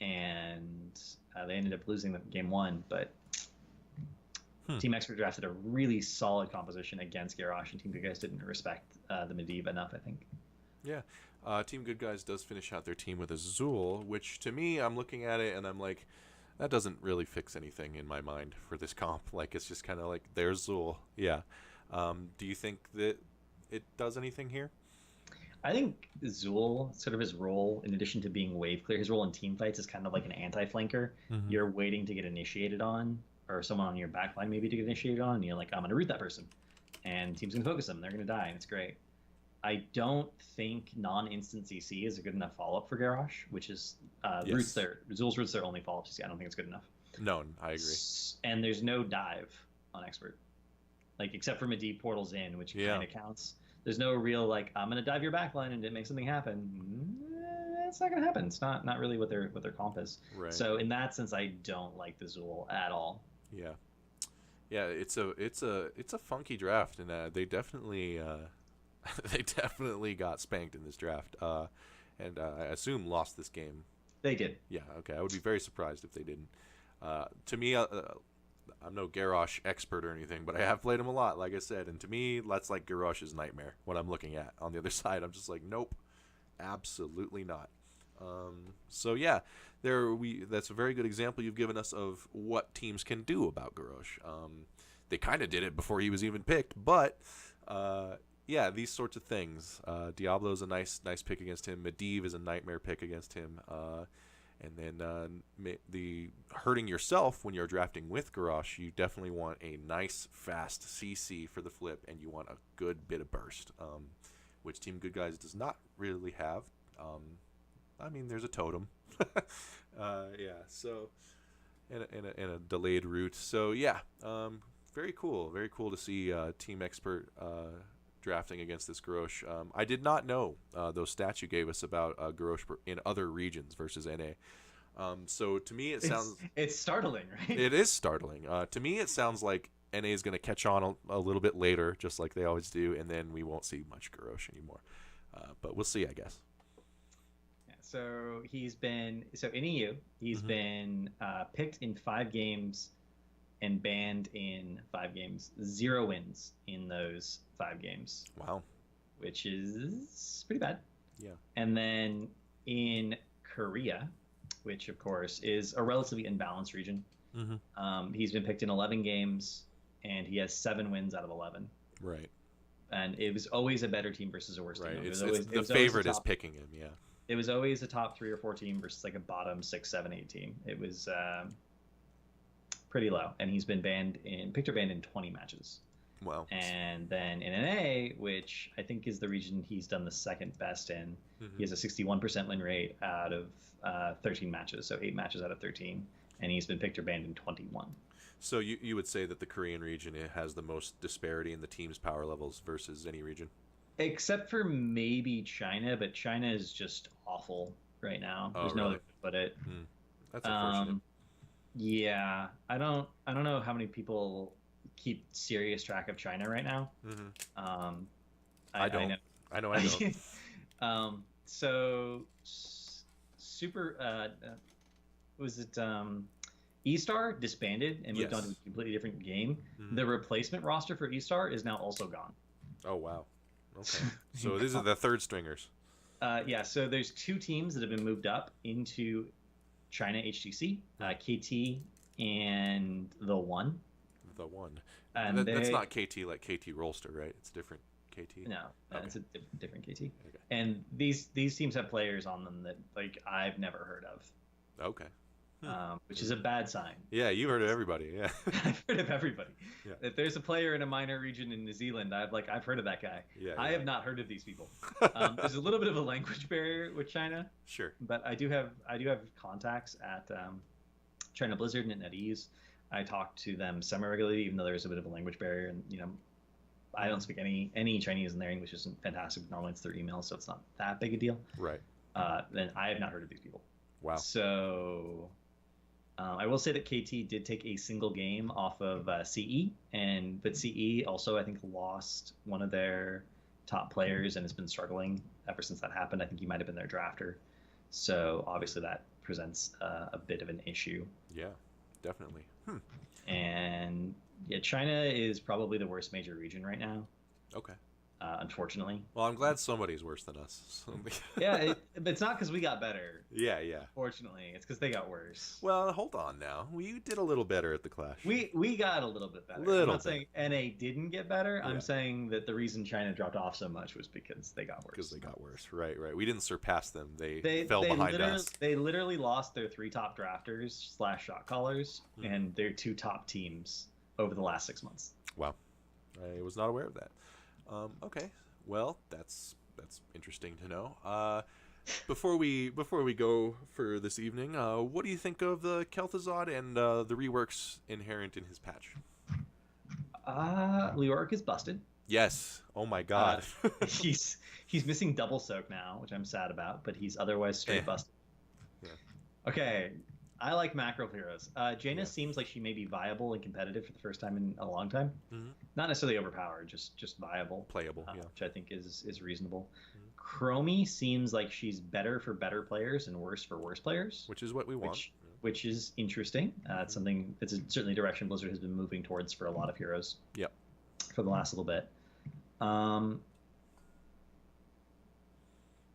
and they ended up losing the game one. But Team Expert drafted a really solid composition against Garrosh, and Team Good Guys didn't respect the Medivh enough, I think. Yeah. Team Good Guys does finish out their team with Azul, which to me, I'm looking at it and I'm like, that doesn't really fix anything in my mind for this comp. Like, it's just kind of like, there's Azul. Yeah. Do you think that it does anything here? I think Azul, sort of his role, in addition to being wave clear, his role in team fights is kind of like an anti-flanker. You're waiting to get initiated on, or someone on your backline maybe to get initiated on, and you're like, I'm going to root that person. And team's going to focus them. They're going to die, and it's great. I don't think non-instant CC is a good enough follow-up for Garrosh, which is Azul's roots their only follow-up CC. I don't think it's good enough. No, I agree. And there's no dive on Expert. Like, except for Medivh portals in, which kind of counts. There's no real, like, I'm going to dive your backline and make something happen. It's not going to happen. It's not really what their comp is. Right. So in that sense, I don't like the Azul at all. Yeah. Yeah, it's a funky draft, and they definitely got spanked in this draft, and I assume lost this game. They did. Yeah, okay. I would be very surprised if they didn't. To me, I'm no Garrosh expert or anything, but I have played him a lot, like I said, and to me, that's like Garrosh's nightmare. What I'm looking at on the other side, I'm just like, nope, absolutely not. So yeah, that's a very good example you've given us of what teams can do about Garrosh. They kind of did it before he was even picked, but yeah, these sorts of things. Diablo's a nice pick against him. Medivh is a nightmare pick against him. And then the hurting yourself when you're drafting with Garrosh, you definitely want a nice, fast CC for the flip, and you want a good bit of burst, which Team Good Guys does not really have. I mean, there's a totem. Yeah, so and a delayed route. So yeah, very cool. Very cool to see Team Expert drafting against this Garrosh. I did not know those stats you gave us about Garrosh in other regions versus NA. So to me, it's startling, right? It is startling. To me, it sounds like NA is going to catch on a little bit later, just like they always do, and then we won't see much Garrosh anymore. But we'll see, I guess. Yeah, so in EU, he's been picked in 5 games and banned in 5 games. 0 wins in those 5 games. Wow. Which is pretty bad. Yeah. And then in Korea, which of course is a relatively imbalanced region, he's been picked in 11 games and he has 7 wins out of 11. Right. And it was always a better team versus a worse team. The favorite is picking him, yeah. It was always a top 3 or 4 team versus like a bottom 6, 7, 8 team. It was pretty low, and he's been picked or banned in 20 matches. Wow. And then in NA, which I think is the region he's done the second best in, he has a 61% win rate out of 13 matches, so 8 matches out of 13, and he's been picked or banned in 21. So you would say that the Korean region has the most disparity in the team's power levels versus any region? Except for maybe China, but China is just awful right now. There's no other way to put it. That's unfortunate. Yeah, I don't know how many people keep serious track of China right now. I don't. I know. So super. Was it E-Star disbanded and moved on to a completely different game? The replacement roster for E-Star is now also gone. Oh wow. Okay. So these are the third stringers. Yeah. So there's 2 teams that have been moved up into China HTC, KT and the One. The One. And that's not KT like KT Rolster, right? It's different KT. No, okay. It's a different KT. Okay. And these teams have players on them that like I've never heard of. Okay. Which is a bad sign. Yeah, you've heard of everybody. Yeah. I've heard of everybody. Yeah. If there's a player in a minor region in New Zealand, I've heard of that guy. Yeah. I have not heard of these people. There's a little bit of a language barrier with China. Sure. But I do have contacts at China Blizzard and at NetEase. I talk to them semi-regularly, even though there's a bit of a language barrier, and I don't speak any Chinese, and their English isn't fantastic. Normally it's their email, so it's not that big a deal. Right. Then I have not heard of these people. Wow. So I will say that KT did take a single game off of CE, but CE also I think lost one of their top players and has been struggling ever since that happened. I think he might have been their drafter. So obviously that presents a bit of an issue. Yeah, definitely. And yeah, China is probably the worst major region right now. Okay. Unfortunately. Well, I'm glad somebody's worse than us. So. Yeah, but it's not because we got better. Yeah. Fortunately, it's because they got worse. Well, hold on now. We did a little better at the Clash. We got a little bit better. I'm not saying NA didn't get better. Yeah. I'm saying that the reason China dropped off so much was because they got worse. Because they got worse. Right. We didn't surpass them. They fell behind us. They literally lost their 3 top drafters / shot callers and their 2 top teams over the last 6 months. Wow. I was not aware of that. Okay, well, that's interesting to know. Before we go for this evening, what do you think of the Kel'Thuzad and the reworks inherent in his patch? Leoric is busted. Yes. Oh my God. He's missing double soak now, which I'm sad about, but he's otherwise straight busted. Yeah. Okay. I like macro heroes. Jaina seems like she may be viable and competitive for the first time in a long time. Not necessarily overpowered, just viable. Playable, which I think is reasonable. Chromie seems like she's better for better players and worse for worse players. Which is what we want. Which is interesting. It's something that's certainly a direction Blizzard has been moving towards for a lot of heroes. Yep. For the last little bit.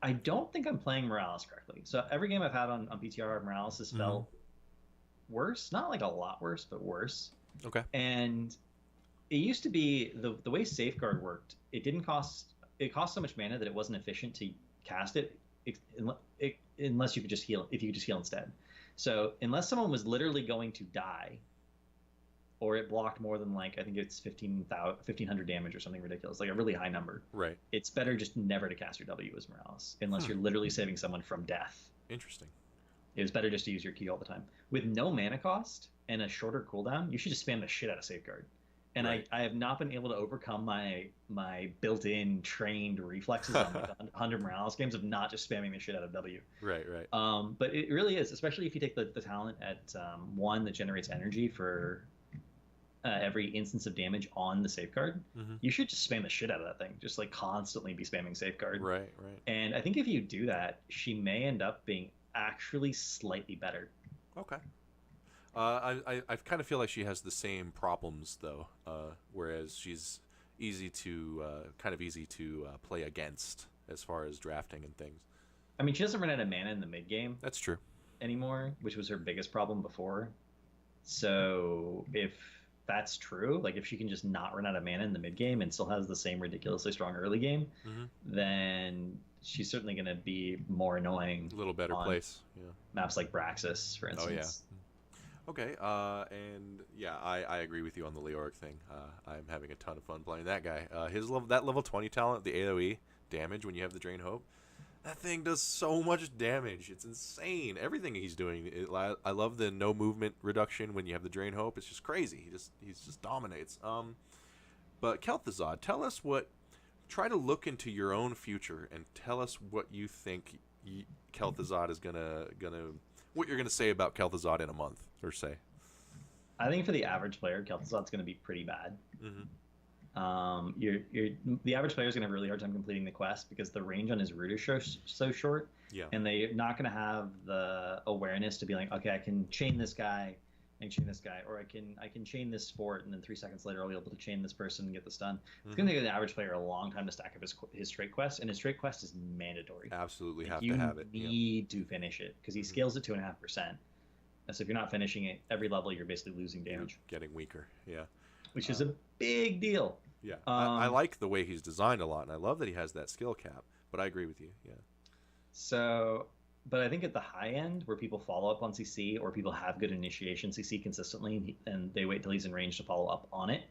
I don't think I'm playing Morales correctly. So every game I've had on PTR, Morales has felt worse. Not like a lot worse, but worse. Okay. And it used to be the way Safeguard worked. It cost so much mana that it wasn't efficient to cast it. unless you could just heal, if you could just heal instead. So unless someone was literally going to die, or it blocked more than like I think it's 1,500 damage or something ridiculous, like a really high number. Right. It's better just never to cast your W as Morales unless you're literally saving someone from death. Interesting. It's better just to use your Q all the time. With no mana cost and a shorter cooldown, you should just spam the shit out of Safeguard. And right. I have not been able to overcome my built-in trained reflexes on like 100 Morales games of not just spamming the shit out of W. Right, right. But it really is, especially if you take the talent at 1 that generates energy for every instance of damage on the Safeguard. You should just spam the shit out of that thing. Just like constantly be spamming Safeguard. Right, right. And I think if you do that, she may end up being actually slightly better. Okay. I kind of feel like she has the same problems though, whereas she's kind of easy to play against as far as drafting and things. I mean, she doesn't run out of mana in the mid game. That's true. Anymore, which was her biggest problem before. So if that's true, like if she can just not run out of mana in the mid game and still has the same ridiculously strong early game, then she's certainly going to be more annoying. A little better place. Yeah. Maps like Braxis, for instance. Oh yeah. Okay, and yeah, I agree with you on the Leoric thing. I'm having a ton of fun playing that guy. That level 20 talent, the AoE damage when you have the Drain Hope, that thing does so much damage. It's insane. Everything he's doing. I love the no movement reduction when you have the Drain Hope. It's just crazy. He just dominates. But Kel'Thuzad, tell us try to look into your own future and tell us what you think Kel'Thuzad is what you're gonna say about Kel'Thuzad in a month or say. I think for the average player, Kel'Thuzad's gonna be pretty bad. The average player is gonna have a really hard time completing the quest because the range on his root is so short. Yeah. And they're not gonna have the awareness to be like, okay, I can chain this guy, or I can chain this fort, and then 3 seconds later I'll be able to chain this person and get the stun. It's gonna take the average player a long time to stack up his straight quest, and his straight quest is mandatory. Absolutely have to have it. You need to finish it because he scales at 2.5%. So if you're not finishing it, every level you're basically losing damage. You're getting weaker, yeah. Which is a big deal. Yeah, I like the way he's designed a lot, and I love that he has that skill cap. But I agree with you, yeah. So, but I think at the high end, where people follow up on CC, or people have good initiation CC consistently, and they wait till he's in range to follow up on it,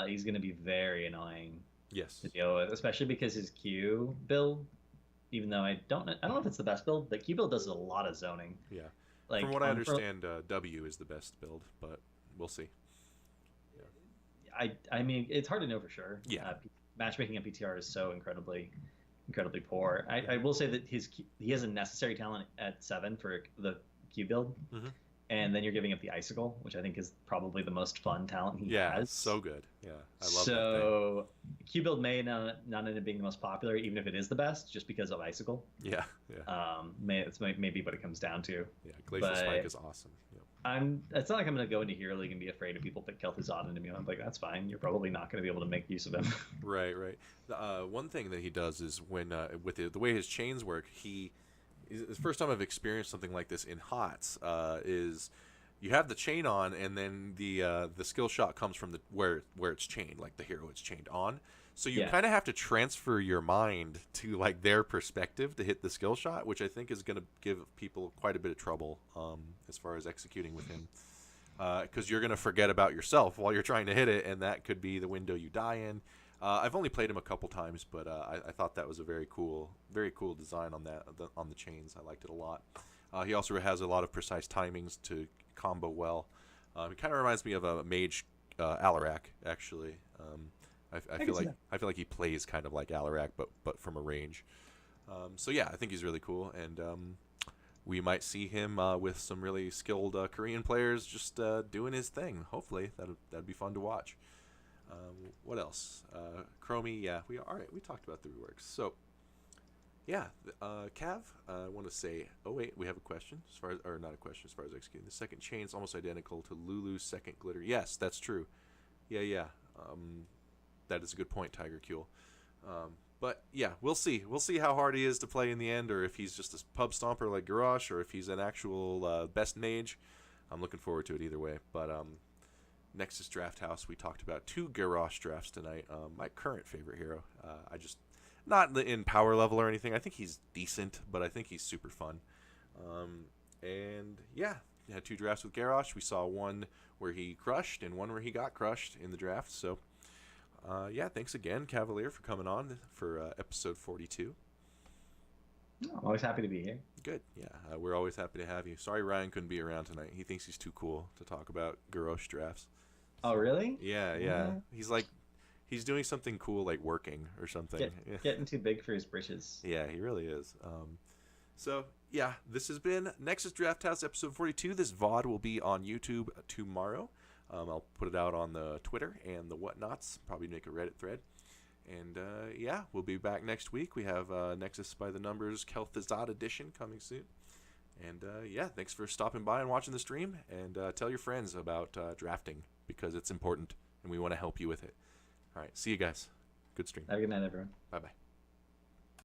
he's going to be very annoying. Yes. To deal with, especially because his Q build, even though I don't know if it's the best build, but Q build does a lot of zoning. Yeah. Like, from what I understand, W is the best build, but we'll see. I mean, it's hard to know for sure. Yeah. Matchmaking at PTR is so incredibly poor. I will say that he has a necessary talent at 7 for the Q build, and then you're giving up the Icicle, which I think is probably the most fun talent he has. Yeah, so good. Yeah, I love that thing. So Q build may not end up being the most popular, even if it is the best, just because of Icicle. Yeah. It's maybe what it comes down to. Yeah, Glacial Spike is awesome. Yep. It's not like I'm going to go into Hero League and be afraid of people pick Kel'Thuzad into me. I'm like, that's fine. You're probably not going to be able to make use of him. Right. One thing that he does is when with the way his chains work, the first time I've experienced something like this in HOTS is you have the chain on, and then the skill shot comes from where it's chained, like the hero it's chained on. So you kind of have to transfer your mind to like their perspective to hit the skill shot, which I think is going to give people quite a bit of trouble as far as executing with him, because you're going to forget about yourself while you're trying to hit it, and that could be the window you die in. I've only played him a couple times, but I thought that was a very cool design on the chains. I liked it a lot. He also has a lot of precise timings to combo well. It kind of reminds me of a mage Alarak, actually. I feel like he plays kind of like Alarak, but from a range. So yeah, I think he's really cool, and we might see him with some really skilled Korean players just doing his thing. Hopefully, that'd be fun to watch. What else? Chromie, yeah, we talked about the reworks. So yeah, Cav, I want to say, oh wait, we have a question not a question as far as executing. The second chain is almost identical to Lulu's second glitter. Yes, that's true. Yeah. That is a good point, Tiger Kuehl. But yeah, we'll see. We'll see how hard he is to play in the end, or if he's just a pub stomper like Garrosh, or if he's an actual best mage. I'm looking forward to it either way. But Nexus Drafthouse, we talked about 2 Garrosh drafts tonight. My current favorite hero. not in power level or anything. I think he's decent, but I think he's super fun. And yeah, we had 2 drafts with Garrosh. We saw one where he crushed and one where he got crushed in the draft. So yeah, thanks again, Cavalier, for coming on for episode 42. I'm always happy to be here. Good. Yeah, we're always happy to have you. Sorry Ryan couldn't be around tonight. He thinks he's too cool to talk about Garrosh drafts. Oh, really? Yeah. He's doing something cool, like working or something. Getting too big for his britches. Yeah, he really is. So, yeah, this has been Nexus Drafthouse episode 42. This VOD will be on YouTube tomorrow. I'll put it out on the Twitter and the whatnots. Probably make a Reddit thread. And, yeah, we'll be back next week. We have Nexus by the Numbers Kel'Thuzad edition coming soon. And, yeah, thanks for stopping by and watching the stream. And tell your friends about drafting, because it's important, and we want to help you with it. All right, see you guys. Good stream. Have a good night, everyone. Bye-bye.